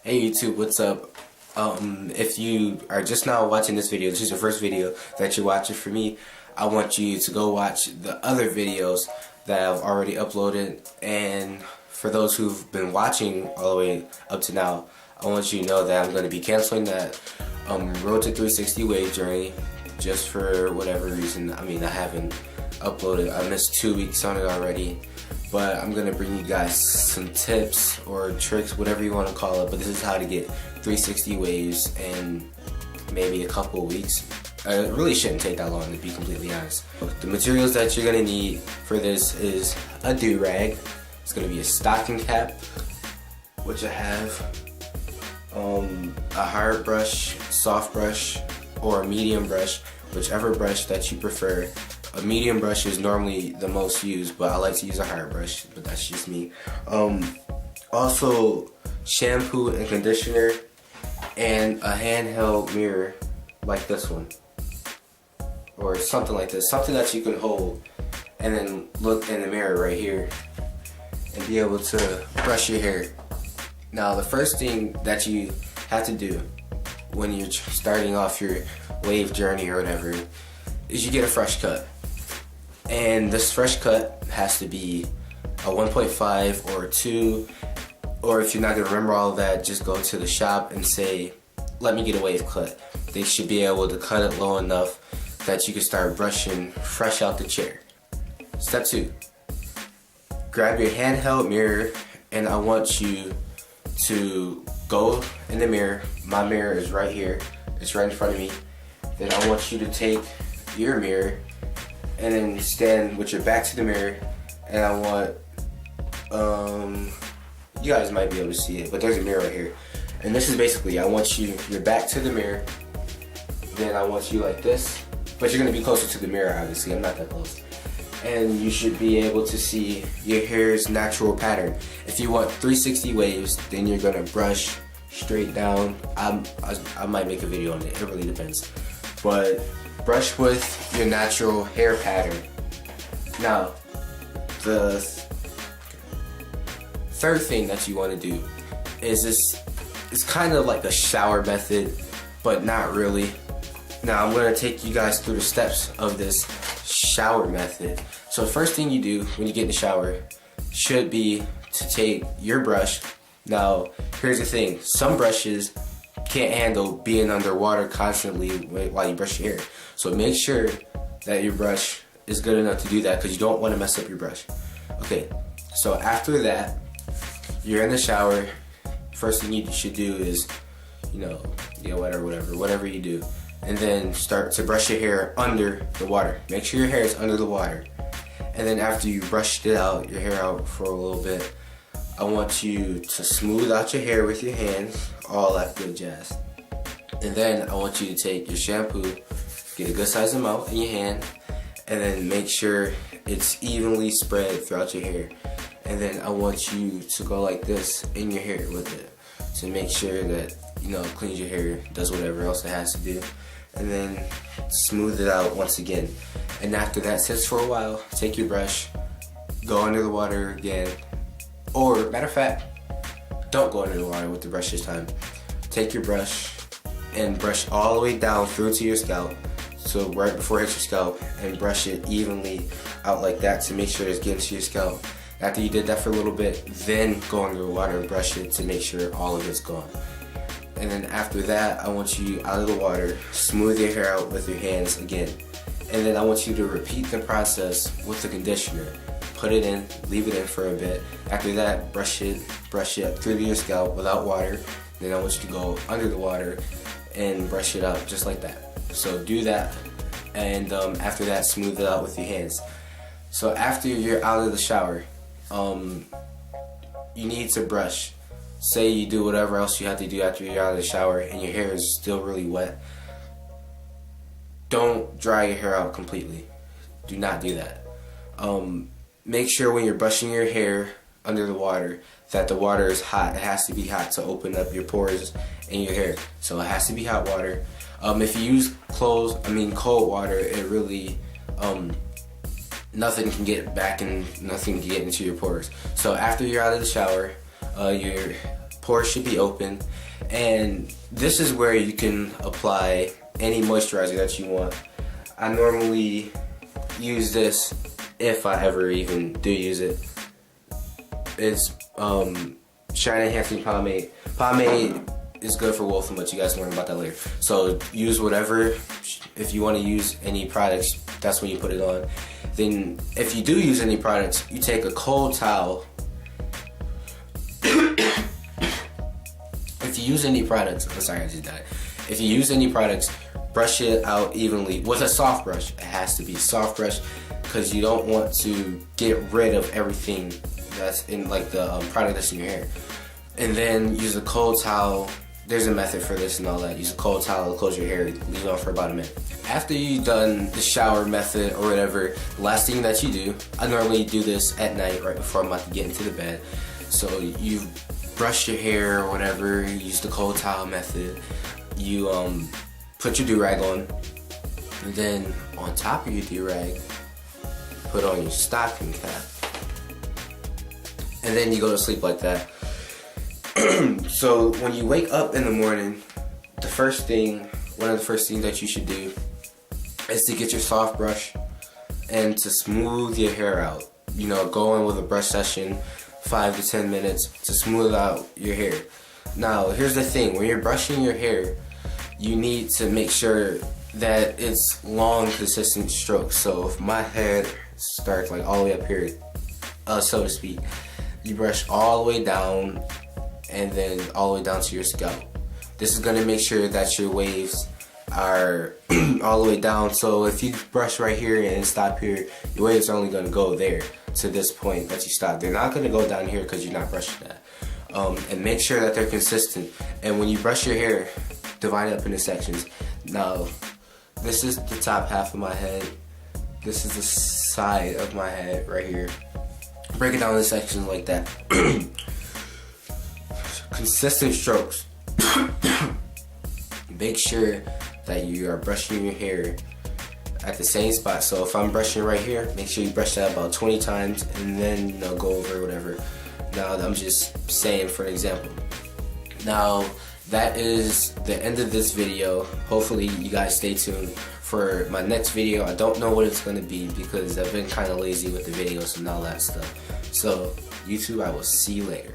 Hey YouTube, what's up? If you are just now watching this video, this is your first video that you're watching for me, I want you to go watch the other videos that I've already uploaded. And for those who've been watching all the way up to now, I want you to know that I'm going to be canceling that Road to 360 Wave Journey just for whatever reason. I mean, I haven't uploaded. I missed 2 weeks on it already. But I'm going to bring you guys some tips or tricks, whatever you want to call it. But this is how to get 360 waves in maybe a couple of weeks. It really shouldn't take that long, to be completely honest. The materials that you're going to need for this is a do-rag. It's going to be a stocking cap, which I have, a hard brush, soft brush, or a medium brush, whichever brush that you prefer. A medium brush is normally the most used, but I like to use a hard brush, but that's just me. Also, shampoo and conditioner, and a handheld mirror like this one, or something like this, something that you can hold and then look in the mirror right here and be able to brush your hair. Now, the first thing that you have to do when you're starting off your wave journey or whatever is you get a fresh cut. And this fresh cut has to be a 1.5 or a 2, or if you're not going to remember all of that, just go to the shop and say, let me get a wave cut. They should be able to cut it low enough that you can start brushing fresh out the chair. Step 2, grab your handheld mirror, and I want you to go in the mirror. My mirror is right here, it's right in front of me. Then I want you to take your mirror and then stand with your back to the mirror, and I want, you guys might be able to see it, but there's a mirror right here. And this is basically, I want you, your back to the mirror, then I want you like this, but you're going to be closer to the mirror, obviously, I'm not that close. And you should be able to see your hair's natural pattern. If you want 360 waves, then you're going to brush straight down. I might make a video on it, it really depends. But brush with your natural hair pattern. Now, the third thing that you want to do is this. It's kind of like a shower method, but not really. Now, I'm going to take you guys through the steps of this shower method. So the first thing you do when you get in the shower should be to take your brush. Now, here's the thing. Some brushes can't handle being underwater constantly while you brush your hair. So make sure that your brush is good enough to do that, because you don't want to mess up your brush. Okay, so after that, you're in the shower. First thing you should do is, whatever you do. And then start to brush your hair under the water. Make sure your hair is under the water. And then after you brushed your hair out for a little bit, I want you to smooth out your hair with your hands, all that good jazz. And then I want you to take your shampoo, get a good size amount in your hand, and then make sure it's evenly spread throughout your hair. And then I want you to go like this in your hair with it to make sure that, it cleans your hair, does whatever else it has to do. And then smooth it out once again. And after that sits for a while, take your brush, go under the water again. Or, matter of fact, don't go under the water with the brush this time. Take your brush and brush all the way down through to your scalp. So right before it hits your scalp, and brush it evenly out like that to make sure it's getting to your scalp. After you did that for a little bit, then go under the water and brush it to make sure all of it's gone. And then after that, I want you out of the water, smooth your hair out with your hands again. And then I want you to repeat the process with the conditioner. Put it in, leave it in for a bit. After that, brush it up through your scalp without water. Then I want you to go under the water and brush it out just like that. So do that, and after that, smooth it out with your hands. So after you're out of the shower, you need to brush. Say you do whatever else you have to do after you're out of the shower and your hair is still really wet. Don't dry your hair out completely. Do not do that. Make sure when you're brushing your hair under the water that the water is hot. It has to be hot to open up your pores in your hair. So it has to be hot water. If you use cold water, it really, nothing can get back and nothing can get into your pores. So after you're out of the shower, you're pores should be open, and this is where you can apply any moisturizer that you want. I normally use this, if I ever even do use it. It's Shine Enhancing Pomade. Pomade is good for Wolfen, but you guys learn about that later. So use whatever. If you want to use any products, that's when you put it on. Then if you do use any products, you take a cold towel. If you use any products, I'm sorry, I just died. If you use any products, brush it out evenly with a soft brush. It has to be a soft brush because you don't want to get rid of everything that's in, like the product that's in your hair. And then use a cold towel. There's a method for this and all that. Use a cold towel to close your hair, leave it on for about a minute. After you've done the shower method or whatever, the last thing that you do, I normally do this at night right before I'm about to get into the bed. So you brush your hair or whatever, use the cold towel method. You put your do-rag on, and then on top of your do-rag, put on your stocking cap. And then you go to sleep like that. So when you wake up in the morning, one of the first things that you should do is to get your soft brush and to smooth your hair out. You know, go in with a brush session, 5 to 10 minutes to smooth out your hair. Now, here's the thing, when you're brushing your hair, you need to make sure that it's long, consistent strokes. So if my head starts like all the way up here, so to speak, you brush all the way down and then all the way down to your scalp. This is going to make sure that your waves are all the way down. So if you brush right here and stop here, your waves are only going to go there to this point that you stop. They're not going to go down here because you're not brushing that. And make sure that they're consistent. And when you brush your hair, divide it up into sections. Now, this is the top half of my head. This is the side of my head right here. Break it down into sections like that. Consistent strokes. Make sure that you are brushing your hair at the same spot. So if I'm brushing right here, make sure you brush that about 20 times and then, you know, go over whatever. Now, I'm just saying for an example. Now, that is the end of this video. Hopefully you guys stay tuned for my next video. I don't know what it's going to be because I've been kind of lazy with the videos and all that stuff. So, YouTube, I will see you later.